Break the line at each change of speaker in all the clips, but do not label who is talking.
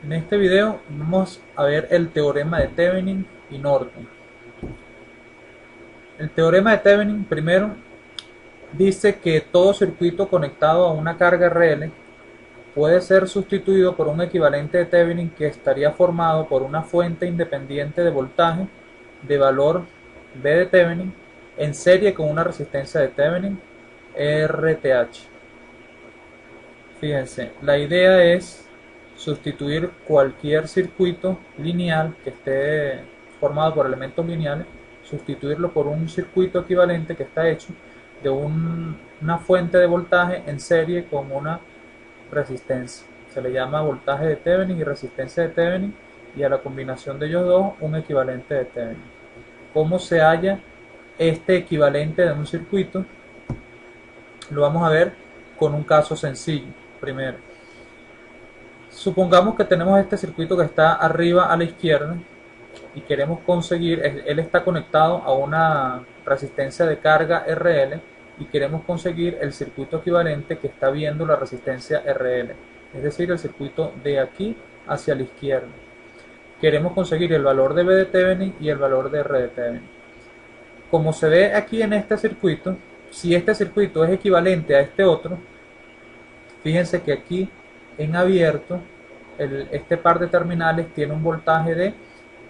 En este video vamos a ver el teorema de Thevenin y Norton. El teorema de Thevenin primero dice que todo circuito conectado a una carga RL puede ser sustituido por un equivalente de Thevenin que estaría formado por una fuente independiente de voltaje de valor V de Thevenin en serie con una resistencia de Thevenin RTH. Fíjense, la idea es sustituir cualquier circuito lineal que esté formado por elementos lineales, sustituirlo por un circuito equivalente que está hecho de una fuente de voltaje en serie con una resistencia. Se le llama voltaje de Thevenin y resistencia de Thevenin, y a la combinación de ellos dos un equivalente de Thevenin. ¿Cómo se halla este equivalente de un circuito? Lo vamos a ver con un caso sencillo primero. Supongamos que tenemos este circuito que está arriba a la izquierda y queremos conseguir, él está conectado a una resistencia de carga RL y queremos conseguir el circuito equivalente que está viendo la resistencia RL, es decir, el circuito de aquí hacia la izquierda. Queremos conseguir el valor de V de Thevenin y el valor de R de Thevenin. Como se ve aquí en este circuito, si este circuito es equivalente a este otro, fíjense que aquí en abierto este par de terminales tiene un voltaje de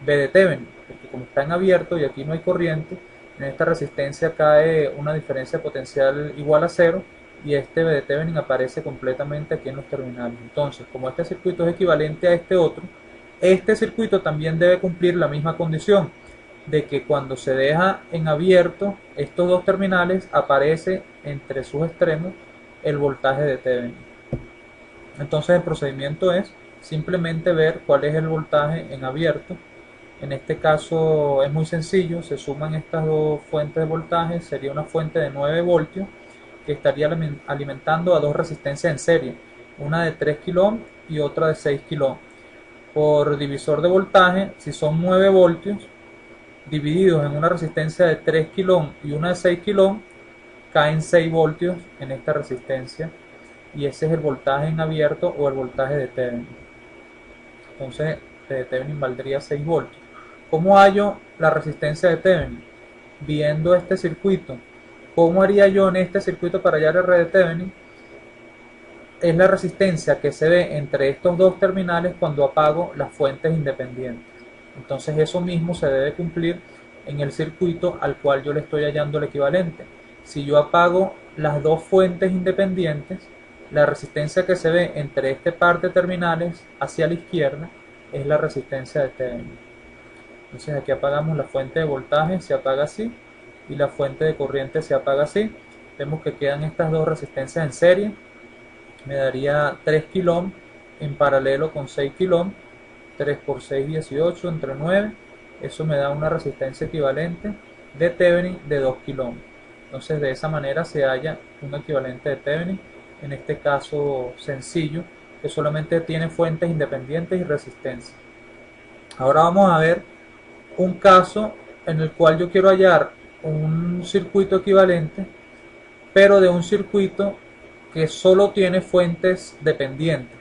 V de Thevenin, porque como está en abierto y aquí no hay corriente, en esta resistencia cae una diferencia potencial igual a cero y este V de Thevenin aparece completamente aquí en los terminales. Entonces, como este circuito es equivalente a este otro, este circuito también debe cumplir la misma condición de que cuando se deja en abierto estos dos terminales aparece entre sus extremos el voltaje de Thevenin. Entonces el procedimiento es simplemente ver cuál es el voltaje en abierto. En este caso es muy sencillo, se suman estas dos fuentes de voltaje, sería una fuente de 9 voltios que estaría alimentando a dos resistencias en serie, una de 3 kΩ y otra de 6 kΩ. Por divisor de voltaje, si son 9 voltios divididos en una resistencia de 3 kΩ y una de 6 kΩ, caen 6 voltios en esta resistencia y ese es el voltaje en abierto o el voltaje de Thevenin. Entonces de Thevenin valdría 6 voltios. ¿Cómo hallo la resistencia de Thevenin? Viendo este circuito. ¿Cómo haría yo en este circuito para hallar R de Thevenin? Es la resistencia que se ve entre estos dos terminales cuando apago las fuentes independientes. Entonces eso mismo se debe cumplir en el circuito al cual yo le estoy hallando el equivalente. Si yo apago las dos fuentes independientes, la resistencia que se ve entre este par de terminales hacia la izquierda es la resistencia de Thevenin. Entonces aquí apagamos la fuente de voltaje, se apaga así, y la fuente de corriente se apaga así. Vemos que quedan estas dos resistencias en serie. Me daría 3 kΩ en paralelo con 6 kΩ. 3 por 6, 18, entre 9. Eso me da una resistencia equivalente de Thevenin de 2 kΩ. Entonces de esa manera se halla un equivalente de Thevenin, en este caso sencillo, que solamente tiene fuentes independientes y resistencia. Ahora vamos a ver un caso en el cual yo quiero hallar un circuito equivalente, pero de un circuito que solo tiene fuentes dependientes,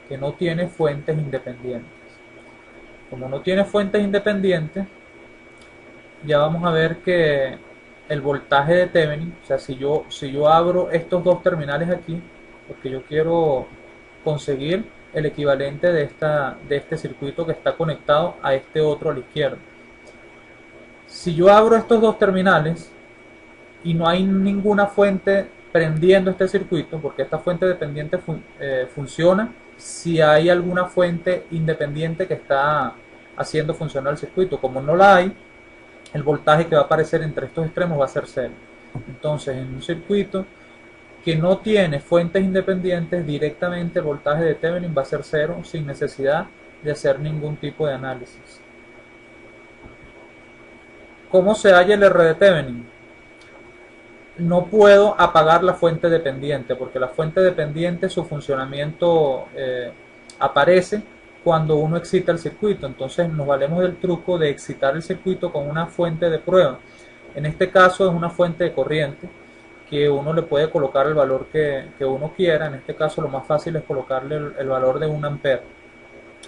que no tiene fuentes independientes. Como no tiene fuentes independientes, ya vamos a ver que el voltaje de Thevenin, o sea, si yo abro estos dos terminales aquí, porque yo quiero conseguir el equivalente de este circuito que está conectado a este otro a la izquierda. Si yo abro estos dos terminales y no hay ninguna fuente prendiendo este circuito, porque esta fuente dependiente funciona si hay alguna fuente independiente que está haciendo funcionar el circuito. Como no la hay, el voltaje que va a aparecer entre estos extremos va a ser cero. Entonces, en un circuito que no tiene fuentes independientes, directamente el voltaje de Thevenin va a ser cero sin necesidad de hacer ningún tipo de análisis. ¿Cómo se halla el R de Thevenin? No puedo apagar la fuente dependiente, porque la fuente dependiente, su funcionamiento aparece cuando uno excita el circuito. Entonces nos valemos del truco de excitar el circuito con una fuente de prueba. En este caso es una fuente de corriente que uno le puede colocar el valor que uno quiera. En este caso lo más fácil es colocarle el valor de 1 ampere.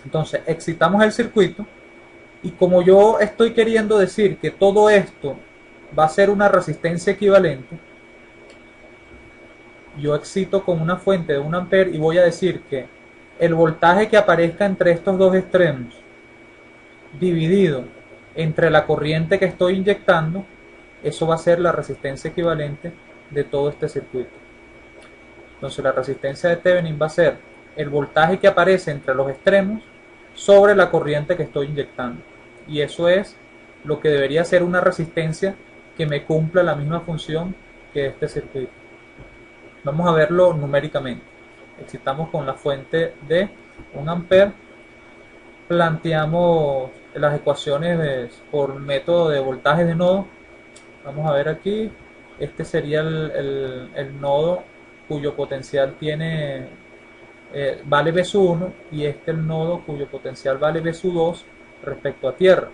Entonces excitamos el circuito y como yo estoy queriendo decir que todo esto va a ser una resistencia equivalente, yo excito con una fuente de 1 ampere y voy a decir que el voltaje que aparezca entre estos dos extremos dividido entre la corriente que estoy inyectando, eso va a ser la resistencia equivalente de todo este circuito. Entonces la resistencia de Thevenin va a ser el voltaje que aparece entre los extremos sobre la corriente que estoy inyectando. Y eso es lo que debería ser una resistencia que me cumpla la misma función que este circuito. Vamos a verlo numéricamente. Excitamos con la fuente de 1 ampere, planteamos las ecuaciones por método de voltaje de nodo. Vamos a ver aquí, este sería el nodo cuyo potencial tiene vale V sub 1 y este el nodo cuyo potencial vale V sub 2 respecto a tierra.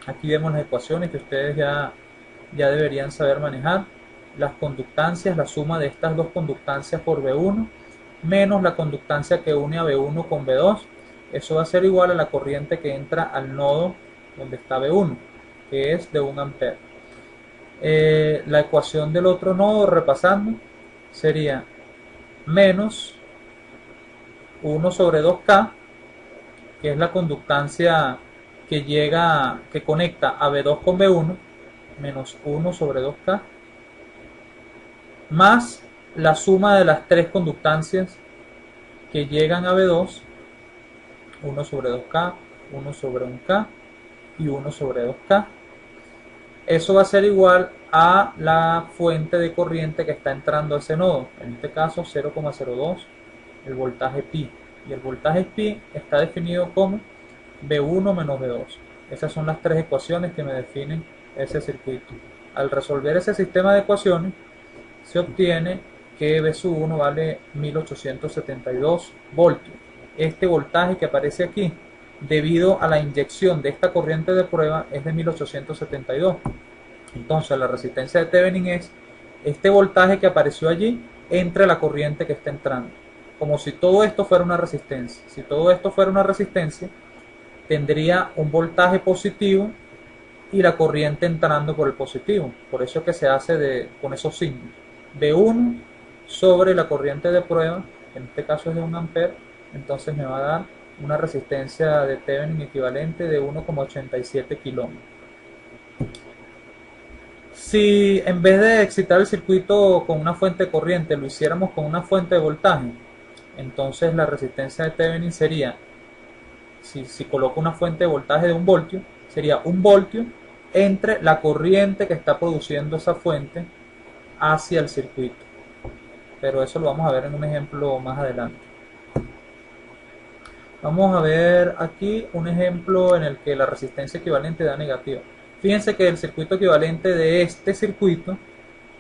Aquí vemos las ecuaciones que ustedes ya deberían saber manejar. Las conductancias, la suma de estas dos conductancias por V1 menos la conductancia que une a V1 con V2, eso va a ser igual a la corriente que entra al nodo donde está V1, que es de 1 ampere. La ecuación del otro nodo, repasando, sería menos 1 sobre 2K, que es la conductancia que conecta a V2 con V1, menos 1 sobre 2K, más la suma de las tres conductancias que llegan a V2, 1 sobre 2K, 1 sobre 1K y 1 sobre 2K. Eso va a ser igual a la fuente de corriente que está entrando a ese nodo, en este caso 0,02, el voltaje pi. Y el voltaje pi está definido como V1 menos V2. Esas son las tres ecuaciones que me definen ese circuito. Al resolver ese sistema de ecuaciones, se obtiene que V sub 1 vale 1872 voltios. Este voltaje que aparece aquí, debido a la inyección de esta corriente de prueba, es de 1872. Entonces la resistencia de Thevenin es este voltaje que apareció allí entre la corriente que está entrando. Como si todo esto fuera una resistencia. Si todo esto fuera una resistencia, tendría un voltaje positivo y la corriente entrando por el positivo. Por eso es que se hace con esos signos. V1 sobre la corriente de prueba, en este caso es de 1 ampere, entonces me va a dar una resistencia de Thevenin equivalente de 1,87 kilómetros. Si en vez de excitar el circuito con una fuente de corriente lo hiciéramos con una fuente de voltaje, entonces la resistencia de Thevenin sería, si coloco una fuente de voltaje de 1 voltio, sería 1 voltio entre la corriente que está produciendo esa fuente hacia el circuito. Pero eso lo vamos a ver en un ejemplo más adelante. Vamos a ver aquí un ejemplo en el que la resistencia equivalente da negativa. Fíjense que el circuito equivalente de este circuito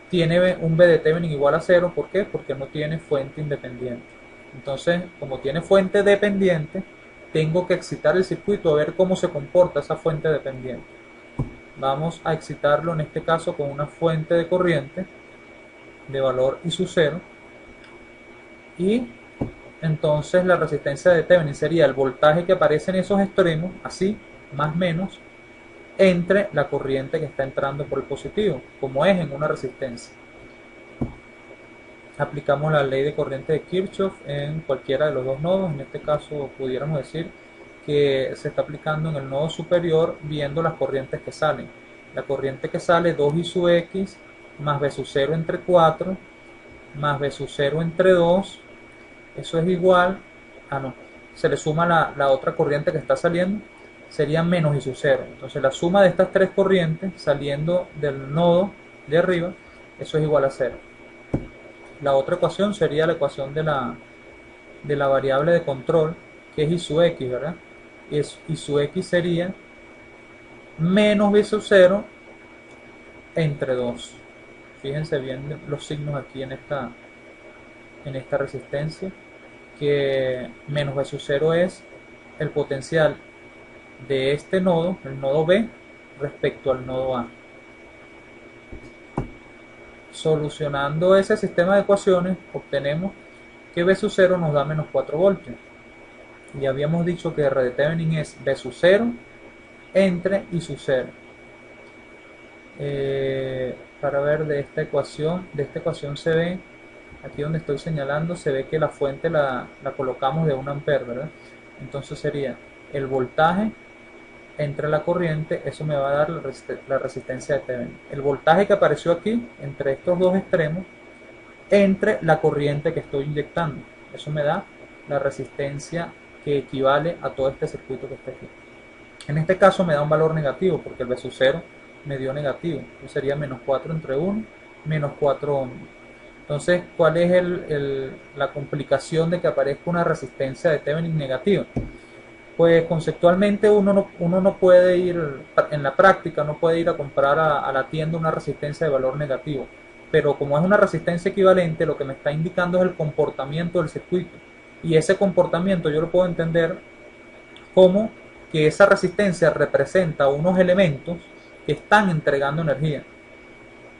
tiene un V de Thevenin igual a 0. ¿Por qué? Porque no tiene fuente independiente. Entonces, como tiene fuente dependiente, tengo que excitar el circuito a ver cómo se comporta esa fuente dependiente. Vamos a excitarlo en este caso con una fuente de corriente de valor I sub 0. Y entonces la resistencia de Thevenin sería el voltaje que aparece en esos extremos, así, más o menos, entre la corriente que está entrando por el positivo, como es en una resistencia. Aplicamos la ley de corriente de Kirchhoff en cualquiera de los dos nodos. En este caso pudiéramos decir que se está aplicando en el nodo superior viendo las corrientes que salen. La corriente que sale 2i sub x más b sub 0 entre 4 más b sub 0 entre 2, eso es igual a se le suma la otra corriente que está saliendo, sería menos i sub 0. Entonces la suma de estas tres corrientes saliendo del nodo de arriba, eso es igual a 0. La otra ecuación sería la ecuación de la variable de control, que es i sub x, ¿verdad? Y i sub x sería menos b sub 0 entre 2. Fíjense bien los signos aquí en esta resistencia, que menos b sub 0 es el potencial de este nodo, el nodo B, respecto al nodo A. Solucionando ese sistema de ecuaciones, obtenemos que B sub 0 nos da menos 4 voltios. Y habíamos dicho que R de Thevenin es B sub 0 entre I sub 0. Para ver de esta ecuación se ve, aquí donde estoy señalando, se ve que la fuente la colocamos de 1 ampere, ¿verdad? Entonces sería el voltaje entre la corriente, eso me va a dar la resistencia de Thevenin. El voltaje que apareció aquí, entre estos dos extremos, entre la corriente que estoy inyectando. Eso me da la resistencia que equivale a todo este circuito que está aquí. En este caso me da un valor negativo, porque el B sub 0 me dio negativo. Entonces sería menos 4 entre 1, menos 4 ohms. Entonces, ¿cuál es la complicación de que aparezca una resistencia de Thevenin negativa? Pues conceptualmente uno no puede ir, en la práctica no puede ir a comprar a la tienda una resistencia de valor negativo, pero como es una resistencia equivalente, lo que me está indicando es el comportamiento del circuito, y ese comportamiento yo lo puedo entender como que esa resistencia representa unos elementos que están entregando energía.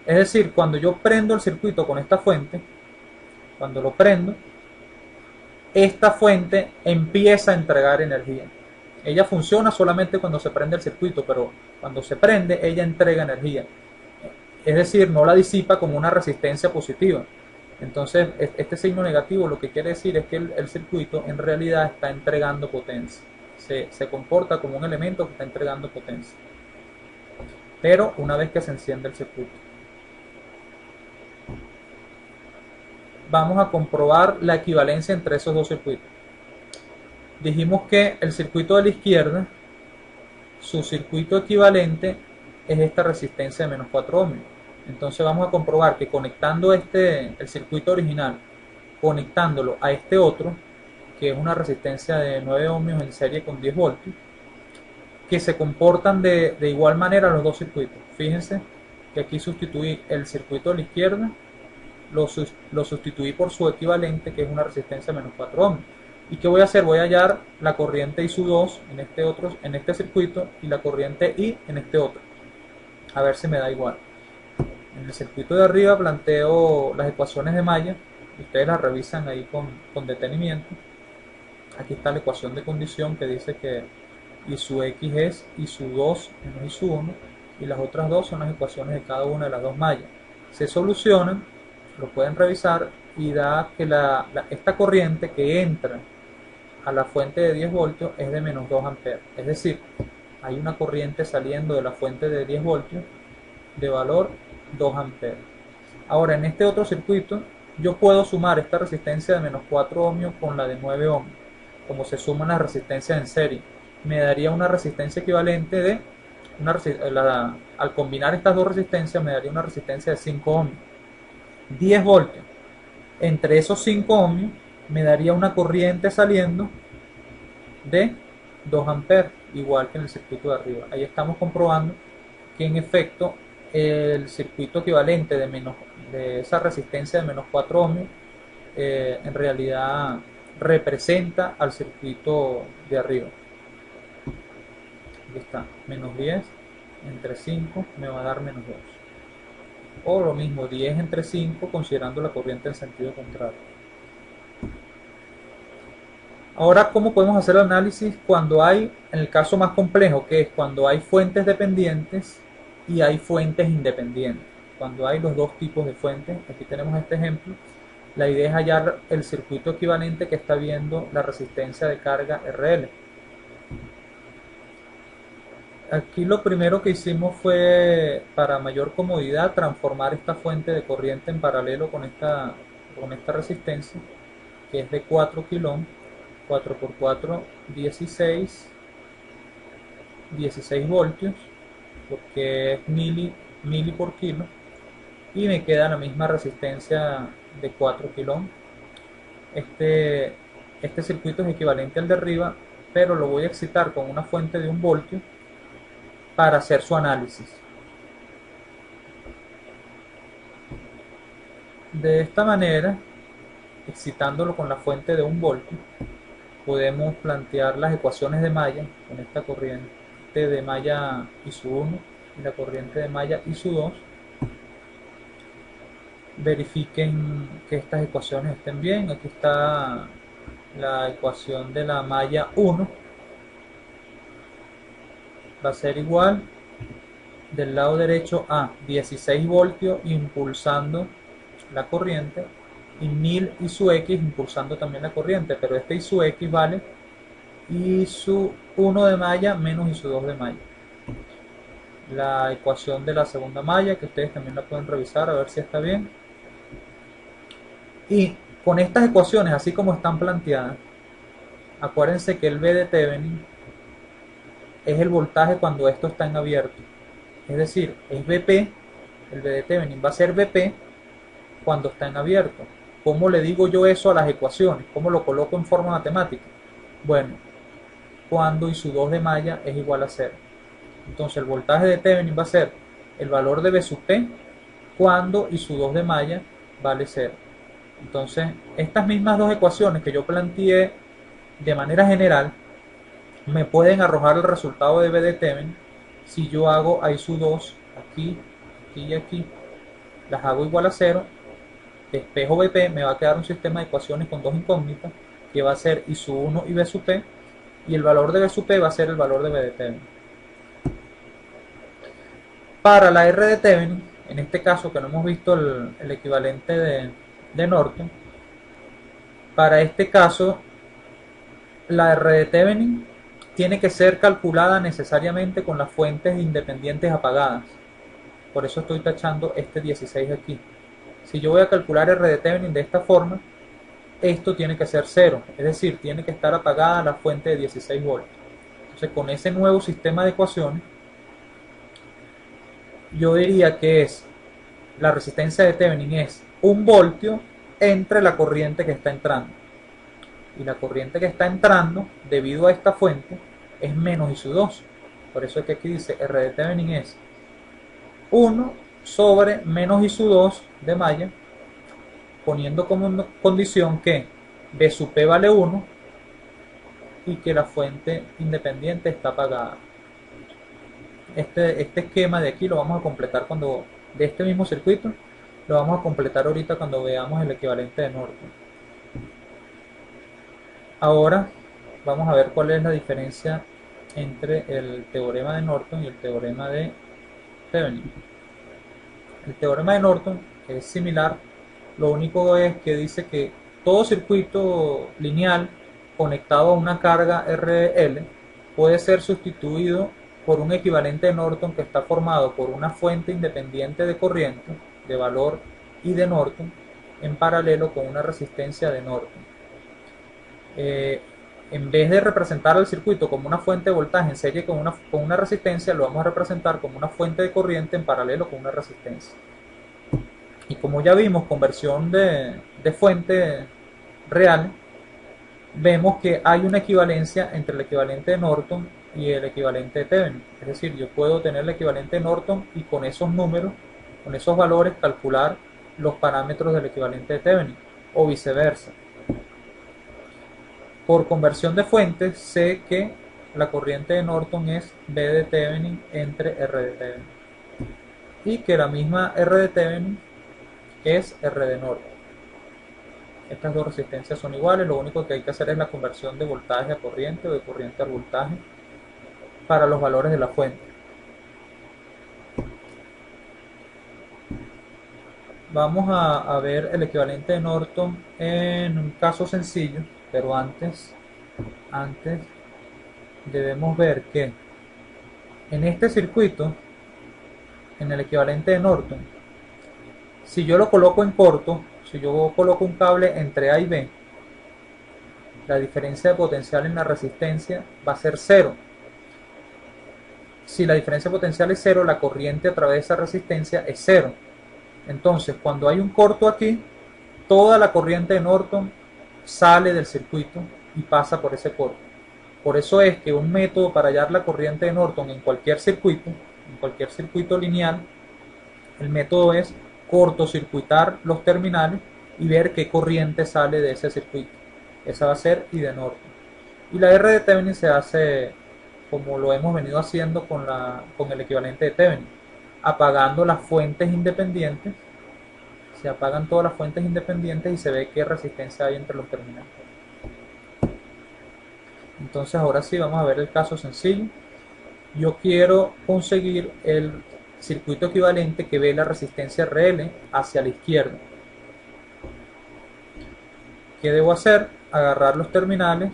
Es decir, cuando yo prendo el circuito con esta fuente, cuando lo prendo, esta fuente empieza a entregar energía. Ella funciona solamente cuando se prende el circuito, pero cuando se prende, ella entrega energía. Es decir, no la disipa como una resistencia positiva. Entonces, este signo negativo lo que quiere decir es que el circuito en realidad está entregando potencia. Se comporta como un elemento que está entregando potencia. Pero una vez que se enciende el circuito. Vamos a comprobar la equivalencia entre esos dos circuitos. Dijimos que el circuito de la izquierda, su circuito equivalente es esta resistencia de menos 4 ohmios. Entonces vamos a comprobar que conectando el circuito original, conectándolo a este otro, que es una resistencia de 9 ohmios en serie con 10 voltios, que se comportan de igual manera los dos circuitos. Fíjense que aquí sustituí el circuito de la izquierda, lo sustituí por su equivalente, que es una resistencia de menos 4 ohmios. ¿Y qué voy a hacer? Voy a hallar la corriente I sub 2 en este circuito y la corriente I en este otro. A ver si me da igual. En el circuito de arriba planteo las ecuaciones de Maya. Ustedes las revisan ahí con detenimiento. Aquí está la ecuación de condición que dice que I sub X es I sub 2 menos I sub 1. Y las otras dos son las ecuaciones de cada una de las dos mallas. Se solucionan, lo pueden revisar y da que esta corriente que entra a la fuente de 10 voltios es de menos 2 amperes. Es decir, hay una corriente saliendo de la fuente de 10 voltios de valor 2 amperes. Ahora, en este otro circuito, yo puedo sumar esta resistencia de menos 4 ohmios con la de 9 ohmios. Como se suman las resistencias en serie, me daría una resistencia equivalente de, al combinar estas dos resistencias, me daría una resistencia de 5 ohmios. 10 voltios. Entre esos 5 ohmios me daría una corriente saliendo de 2 amperes, igual que en el circuito de arriba. Ahí estamos comprobando que en efecto el circuito equivalente de esa resistencia de menos 4 ohmios en realidad representa al circuito de arriba. Aquí está, menos 10 entre 5 me va a dar menos 2. O lo mismo, 10 entre 5 considerando la corriente en sentido contrario. Ahora, ¿cómo podemos hacer el análisis cuando hay, en el caso más complejo, que es cuando hay fuentes dependientes y hay fuentes independientes? Cuando hay los dos tipos de fuentes, aquí tenemos este ejemplo, la idea es hallar el circuito equivalente que está viendo la resistencia de carga RL. Aquí lo primero que hicimos fue, para mayor comodidad, transformar esta fuente de corriente en paralelo con esta resistencia, que es de 4 kΩ, 4 por 4, 16 voltios, lo que es mili por kilo, y me queda la misma resistencia de 4 kΩ. Este circuito es equivalente al de arriba, pero lo voy a excitar con una fuente de 1 voltio para hacer su análisis. De esta manera, excitándolo con la fuente de 1 voltio, podemos plantear las ecuaciones de Maya con esta corriente de Maya I sub 1 y la corriente de Maya I sub 2. Verifiquen que estas ecuaciones estén bien. Aquí está la ecuación de la malla 1 va a ser igual del lado derecho a 16 voltios impulsando la corriente y 1000 I su X impulsando también la corriente, pero este I su X vale I su 1 de malla menos I su 2 de malla. La ecuación de la segunda malla, que ustedes también la pueden revisar a ver si está bien. Y con estas ecuaciones, así como están planteadas, acuérdense que el V de Thevenin es el voltaje cuando esto está en abierto. Es decir, es Vp, el V de Thevenin va a ser Vp cuando está en abierto. ¿Cómo le digo yo eso a las ecuaciones? ¿Cómo lo coloco en forma matemática? Bueno, cuando I su 2 de malla es igual a 0. Entonces el voltaje de Thevenin va a ser el valor de V sub P cuando I su 2 de malla vale 0. Entonces, estas mismas dos ecuaciones que yo planteé de manera general me pueden arrojar el resultado de V de Thevenin si yo hago a I su 2 aquí, aquí y aquí, las hago igual a 0, despejo Vp, me va a quedar un sistema de ecuaciones con dos incógnitas que va a ser I su 1 y V sub P, y el valor de V sub P va a ser el valor de V de Thevenin. Para la R de Thevenin, en este caso que no hemos visto el equivalente de Norton, para este caso la R de Thevenin tiene que ser calculada necesariamente con las fuentes independientes apagadas. Por eso estoy tachando este 16 aquí. Si yo voy a calcular R de Thevenin de esta forma, esto tiene que ser 0, es decir, tiene que estar apagada la fuente de 16 voltios. Entonces, con ese nuevo sistema de ecuaciones, yo diría que la resistencia de Thevenin es 1 voltio entre la corriente que está entrando. Y la corriente que está entrando, debido a esta fuente, es menos I su 2. Por eso es que aquí dice R de Thevenin es 1 sobre menos I su 2 de malla, poniendo como condición que V sub P vale 1 y que la fuente independiente está apagada. Este esquema de aquí lo vamos a completar de este mismo circuito, lo vamos a completar ahorita cuando veamos el equivalente de Norton. Ahora vamos a ver cuál es la diferencia entre el teorema de Norton y el teorema de Thevenin. El teorema de Norton es similar, lo único es que dice que todo circuito lineal conectado a una carga RL puede ser sustituido por un equivalente de Norton que está formado por una fuente independiente de corriente de valor I de Norton en paralelo con una resistencia de Norton. En vez de representar el circuito como una fuente de voltaje en serie con una resistencia, lo vamos a representar como una fuente de corriente en paralelo con una resistencia. Y como ya vimos, conversión de fuente real, vemos que hay una equivalencia entre el equivalente de Norton y el equivalente de Thevenin. Es decir, yo puedo tener el equivalente de Norton y con esos números, con esos valores, calcular los parámetros del equivalente de Thevenin, o viceversa. Por conversión de fuentes, sé que la corriente de Norton es V de Thevenin entre R de Thevenin, y que la misma R de Thevenin es R de Norton. Estas dos resistencias son iguales, lo único que hay que hacer es la conversión de voltaje a corriente o de corriente a voltaje para los valores de la fuente. Vamos a ver el equivalente de Norton en un caso sencillo, pero antes debemos ver que en este circuito, en el equivalente de Norton, si yo lo coloco en corto, si yo coloco un cable entre A y B, la diferencia de potencial en la resistencia va a ser 0. Si la diferencia de potencial es 0, la corriente a través de esa resistencia es 0. Entonces, cuando hay un corto aquí, toda la corriente de Norton sale del circuito y pasa por ese corto. Por eso es que un método para hallar la corriente de Norton en cualquier circuito lineal, el método es cortocircuitar los terminales y ver qué corriente sale de ese circuito. Esa va a ser I de Norton. Y la R de Thevenin se hace como lo hemos venido haciendo con el equivalente de Thevenin, apagando las fuentes independientes. Se apagan todas las fuentes independientes y se ve qué resistencia hay entre los terminales. Entonces ahora sí vamos a ver el caso sencillo. Yo quiero conseguir el circuito equivalente que ve la resistencia RL hacia la izquierda. ¿Qué debo hacer? Agarrar los terminales,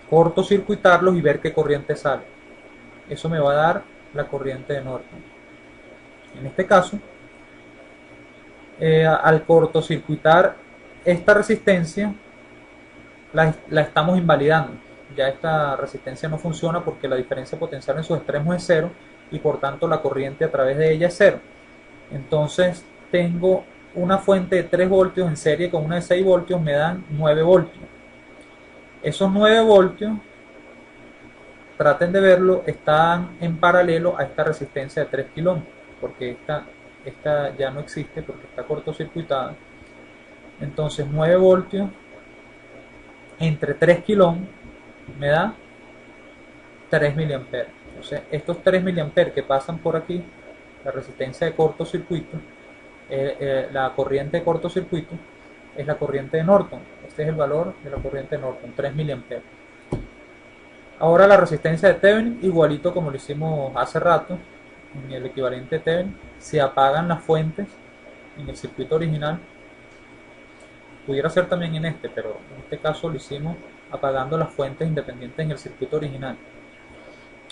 cortocircuitarlos y ver qué corriente sale. Eso me va a dar la corriente de Norton. En este caso, al cortocircuitar esta resistencia, la estamos invalidando. Ya esta resistencia no funciona porque la diferencia potencial en sus extremos es cero y por tanto la corriente a través de ella es cero. Entonces tengo una fuente de 3 voltios en serie con una de 6 voltios, me dan 9 voltios. Esos 9 voltios, traten de verlo, están en paralelo a esta resistencia de 3 kilómetros, porque esta ya no existe porque está cortocircuitada. Entonces 9 voltios entre 3 kilómetros me da 3 miliamperes. Entonces estos 3 miliamperes que pasan por aquí, la resistencia de cortocircuito, la corriente de cortocircuito es la corriente de Norton. Este es el valor de la corriente de Norton, 3 miliamperes. Ahora la resistencia de Thevenin, igualito como lo hicimos hace rato, en el equivalente de Thevenin, se apagan las fuentes en el circuito original. Pudiera ser también en este, pero en este caso lo hicimos apagando las fuentes independientes en el circuito original.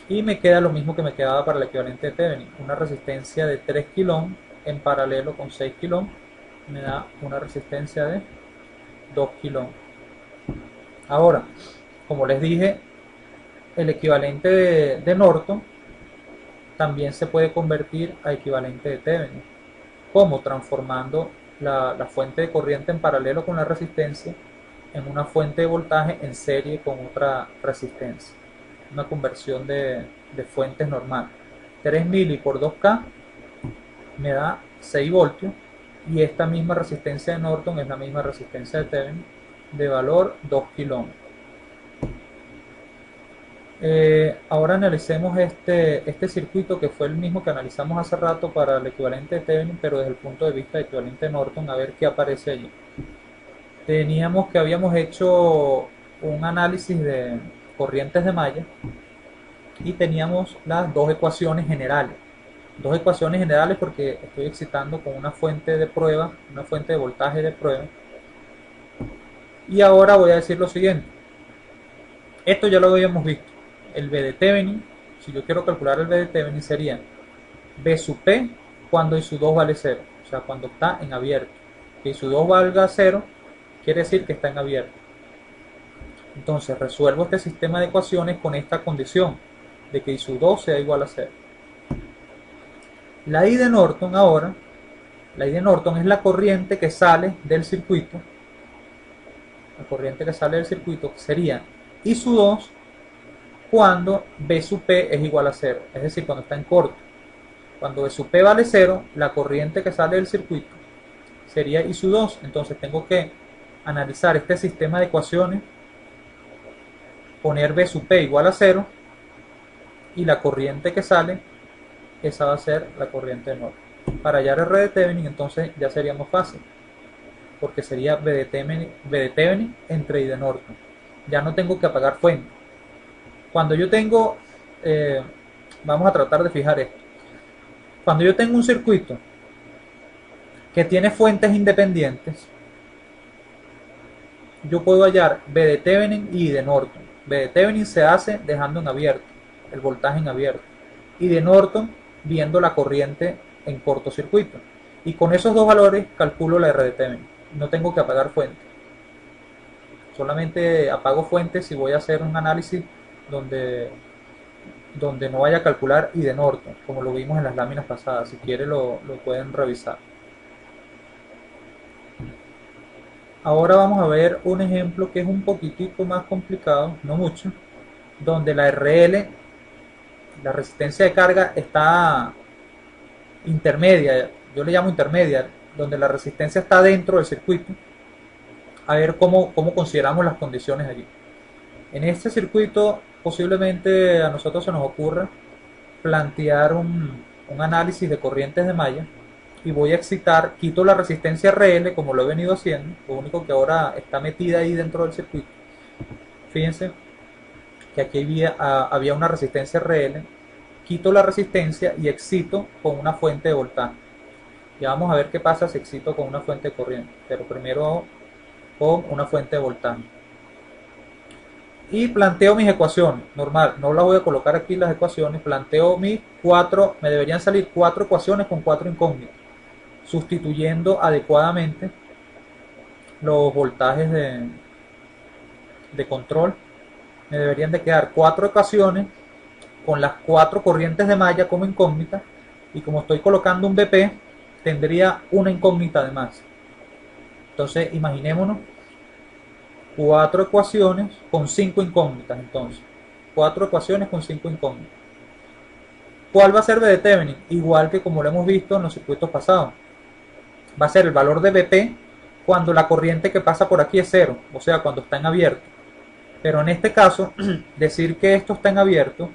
Y me queda lo mismo que me quedaba para el equivalente de Thevenin, una resistencia de 3 kilómetros en paralelo con 6 kilómetros, me da una resistencia de 2 kilómetros. Ahora, como les dije, el equivalente de Norton también se puede convertir a equivalente de Thevenin. ¿Cómo? Transformando la fuente de corriente en paralelo con la resistencia en una fuente de voltaje en serie con otra resistencia. Una conversión de fuentes normal. 3 mili por 2K me da 6 voltios y esta misma resistencia de Norton es la misma resistencia de Thevenin de valor 2 kilómetros. Ahora analicemos este circuito que fue el mismo que analizamos hace rato para el equivalente de Thevenin, pero desde el punto de vista de equivalente de Norton, a ver qué aparece allí. Teníamos que habíamos hecho un análisis de corrientes de malla y teníamos las dos ecuaciones generales. Dos ecuaciones generales porque estoy excitando con una fuente de prueba, una fuente de voltaje de prueba. Y ahora voy a decir lo siguiente. Esto ya lo habíamos visto. El B de Thevenin, si yo quiero calcular el B de Thevenin, sería B sub P cuando I sub 2 vale 0. O sea, cuando está en abierto. Que I sub 2 valga 0, quiere decir que está en abierto. Entonces resuelvo este sistema de ecuaciones con esta condición de que I sub 2 sea igual a 0. La I de Norton ahora, la I de Norton es la corriente que sale del circuito. La corriente que sale del circuito sería I sub 2 cuando B sub P es igual a 0, es decir, cuando está en corto. Cuando B sub P vale 0, la corriente que sale del circuito sería I sub 2. Entonces tengo que analizar este sistema de ecuaciones, poner B sub P igual a 0 y la corriente que sale, esa va a ser la corriente de Norton. Para hallar R de Thevenin entonces ya sería más fácil, porque sería B de Thevenin entre I de Norton. Ya no tengo que apagar fuente. Cuando yo tengo, vamos a tratar de fijar esto. Cuando yo tengo un circuito que tiene fuentes independientes, yo puedo hallar B de Thevenin y I de Norton. B de Thevenin se hace dejando en abierto, el voltaje en abierto. Y de Norton viendo la corriente en cortocircuito. Y con esos dos valores calculo la R de Thevenin. No tengo que apagar fuente. Solamente apago fuentes si voy a hacer un análisis donde no vaya a calcular I de Norton, como lo vimos en las láminas pasadas. Si quieren lo pueden revisar. Ahora vamos a ver un ejemplo que es un poquitico más complicado, no mucho, donde la RL, la resistencia de carga, está intermedia, yo le llamo intermedia, donde la resistencia está dentro del circuito. A ver cómo consideramos las condiciones allí. En este circuito posiblemente a nosotros se nos ocurra plantear un análisis de corrientes de malla y voy a excitar, quito la resistencia RL como lo he venido haciendo, lo único que ahora está metida ahí dentro del circuito. Fíjense, que aquí había una resistencia RL, quito la resistencia y excito con una fuente de voltaje. Ya vamos a ver qué pasa si excito con una fuente de corriente, pero primero con una fuente de voltaje. Y planteo mis ecuaciones, normal, no las voy a colocar aquí las ecuaciones, planteo mis cuatro, me deberían salir 4 ecuaciones con 4 incógnitas, sustituyendo adecuadamente los voltajes de control. Me deberían de quedar 4 ecuaciones con las 4 corrientes de malla como incógnita, y como estoy colocando un BP, tendría una incógnita además. Entonces imaginémonos 4 ecuaciones con 5 incógnitas. Entonces 4 ecuaciones con 5 incógnitas. ¿Cuál va a ser B de Thevenin? Igual que como lo hemos visto en los circuitos pasados, va a ser el valor de BP cuando la corriente que pasa por aquí es cero, o sea, cuando está en abierto. Pero en este caso, decir que esto está en abierto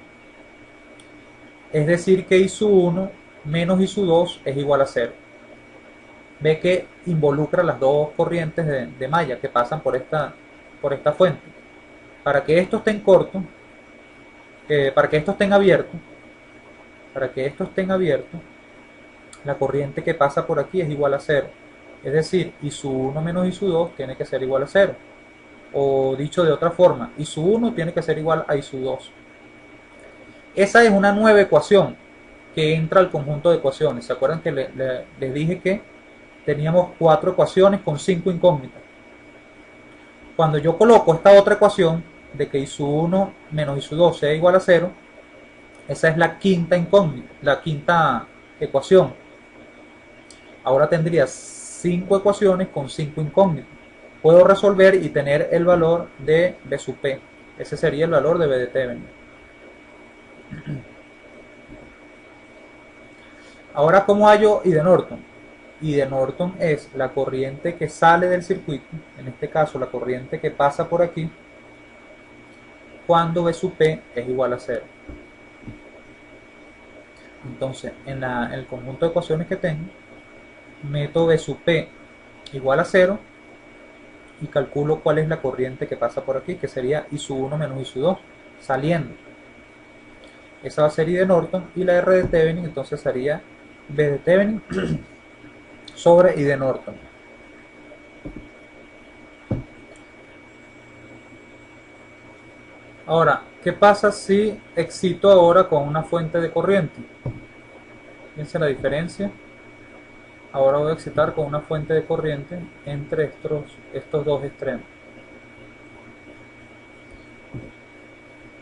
es decir que I sub 1 menos I sub 2 es igual a 0. Ve que involucra las dos corrientes de malla que pasan por esta fuente. Para que esto esté en corto, para que esto esté en abierto, la corriente que pasa por aquí es igual a 0. Es decir, I sub 1 menos I sub 2 tiene que ser igual a 0. O dicho de otra forma, I sub 1 tiene que ser igual a I sub 2. Esa es una nueva ecuación que entra al conjunto de ecuaciones. ¿Se acuerdan que les dije que teníamos 4 ecuaciones con 5 incógnitas? Cuando yo coloco esta otra ecuación de que I sub 1 menos I sub 2 sea igual a 0, esa es la quinta incógnita, la quinta ecuación. Ahora tendría 5 ecuaciones con 5 incógnitas. Puedo resolver y tener el valor de B sub P. Ese sería el valor de B de Thevenin. Ahora, ¿cómo hallo I de Norton? I de Norton es la corriente que sale del circuito, en este caso la corriente que pasa por aquí, cuando B sub P es igual a 0. Entonces, en el conjunto de ecuaciones que tengo, meto B sub P igual a 0 y calculo cuál es la corriente que pasa por aquí, que sería I sub 1 menos I sub 2, saliendo. Esa va a ser I de Norton, y la R de Thevenin entonces sería B de Thevenin sobre I de Norton. Ahora, ¿qué pasa si excito ahora con una fuente de corriente? Fíjense la diferencia. Ahora voy a excitar con una fuente de corriente entre estos dos extremos.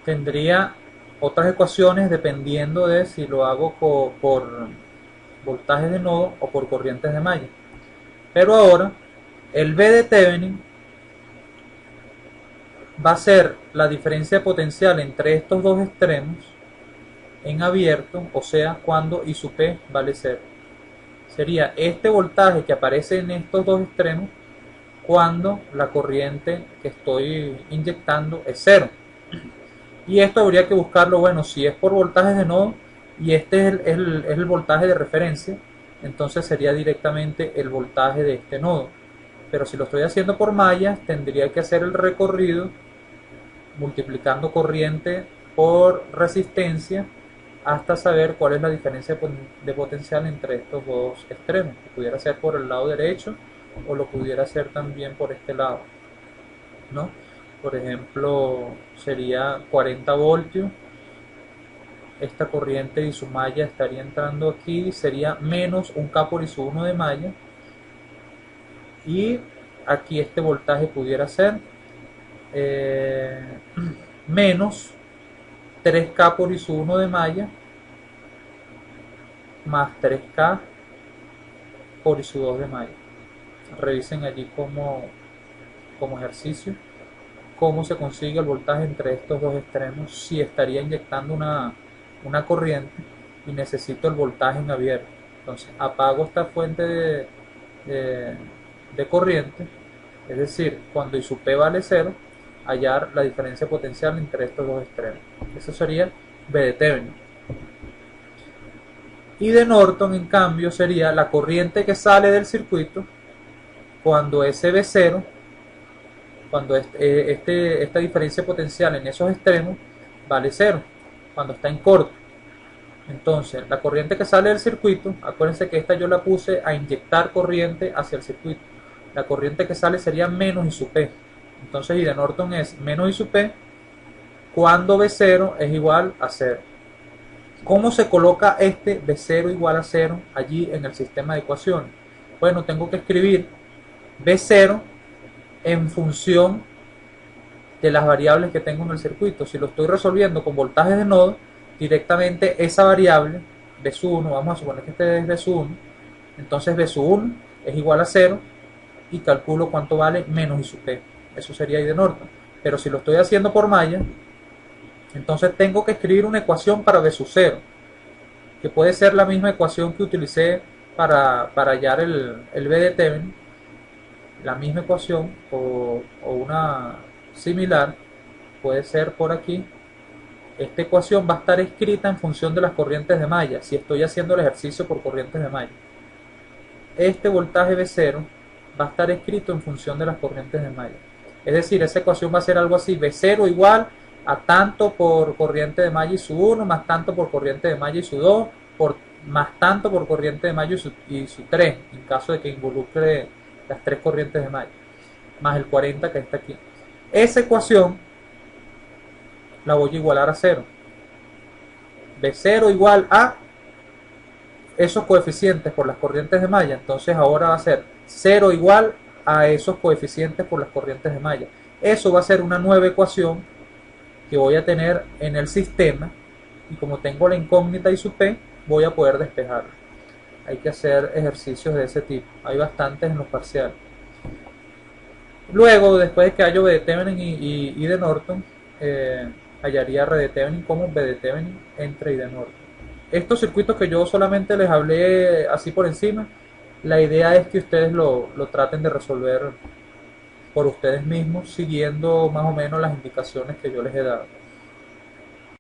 Tendría otras ecuaciones dependiendo de si lo hago por voltajes de nodo o por corrientes de malla. Pero ahora el B de Thevenin va a ser la diferencia potencial entre estos dos extremos en abierto, o sea, cuando I sub P vale 0. Sería este voltaje que aparece en estos dos extremos cuando la corriente que estoy inyectando es 0. Y esto habría que buscarlo, bueno, si es por voltajes de nodo y este es el voltaje de referencia, entonces sería directamente el voltaje de este nodo. Pero si lo estoy haciendo por mallas, tendría que hacer el recorrido multiplicando corriente por resistencia hasta saber cuál es la diferencia de potencial entre estos dos extremos, que pudiera ser por el lado derecho o lo pudiera ser también por este lado, ¿no? Por ejemplo, sería 40 voltios, esta corriente y su malla estaría entrando aquí, sería menos un K por I sub 1 de malla, y aquí este voltaje pudiera ser menos 3K por I sub 1 de malla más 3K por I sub 2 de malla. Revisen allí como ejercicio cómo se consigue el voltaje entre estos dos extremos si estaría inyectando una corriente y necesito el voltaje en abierto. Entonces apago esta fuente de corriente, es decir, cuando I sub P vale 0, hallar la diferencia potencial entre estos dos extremos. Eso sería B de Thevenin. Y de Norton, en cambio, sería la corriente que sale del circuito cuando SB0 cuando esta diferencia potencial en esos extremos vale cero, cuando está en corto. Entonces, la corriente que sale del circuito, acuérdense que esta yo la puse a inyectar corriente hacia el circuito. La corriente que sale sería menos I sub P. Entonces, I de Norton es menos I sub P cuando B0 es igual a 0. ¿Cómo se coloca este B0 igual a 0 allí en el sistema de ecuaciones? Bueno, tengo que escribir B0 en función de las variables que tengo en el circuito. Si lo estoy resolviendo con voltajes de nodo, directamente esa variable, B sub 1, vamos a suponer que este es B sub 1, entonces B sub 1 es igual a 0 y calculo cuánto vale menos I sub P. Eso sería I de Norton. Pero si lo estoy haciendo por malla, entonces tengo que escribir una ecuación para B sub 0, que puede ser la misma ecuación que utilicé para hallar el B de Thevenin, la misma ecuación o una similar, puede ser por aquí. Esta ecuación va a estar escrita en función de las corrientes de malla, si estoy haciendo el ejercicio por corrientes de malla. Este voltaje B0 va a estar escrito en función de las corrientes de malla. Es decir, esa ecuación va a ser algo así: B0 igual a tanto por corriente de malla I sub 1, más tanto por corriente de malla I sub 2, más tanto por corriente de malla I sub 3, en caso de que involucre las tres corrientes de malla, más el 40 que está aquí. Esa ecuación la voy a igualar a 0. B0 igual a esos coeficientes por las corrientes de malla. Entonces ahora va a ser 0 igual a esos coeficientes por las corrientes de malla. Eso va a ser una nueva ecuación que voy a tener en el sistema, y como tengo la incógnita I sub P, voy a poder despejarla. Hay que hacer ejercicios de ese tipo, hay bastantes en los parciales. Luego, después de que hallo B de Thevenin y I de Norton, hallaría R de Thevenin como B de Thevenin entre I de Norton. Estos circuitos que yo solamente les hablé así por encima, la idea es que ustedes lo traten de resolver por ustedes mismos, siguiendo más o menos las indicaciones que yo les he dado.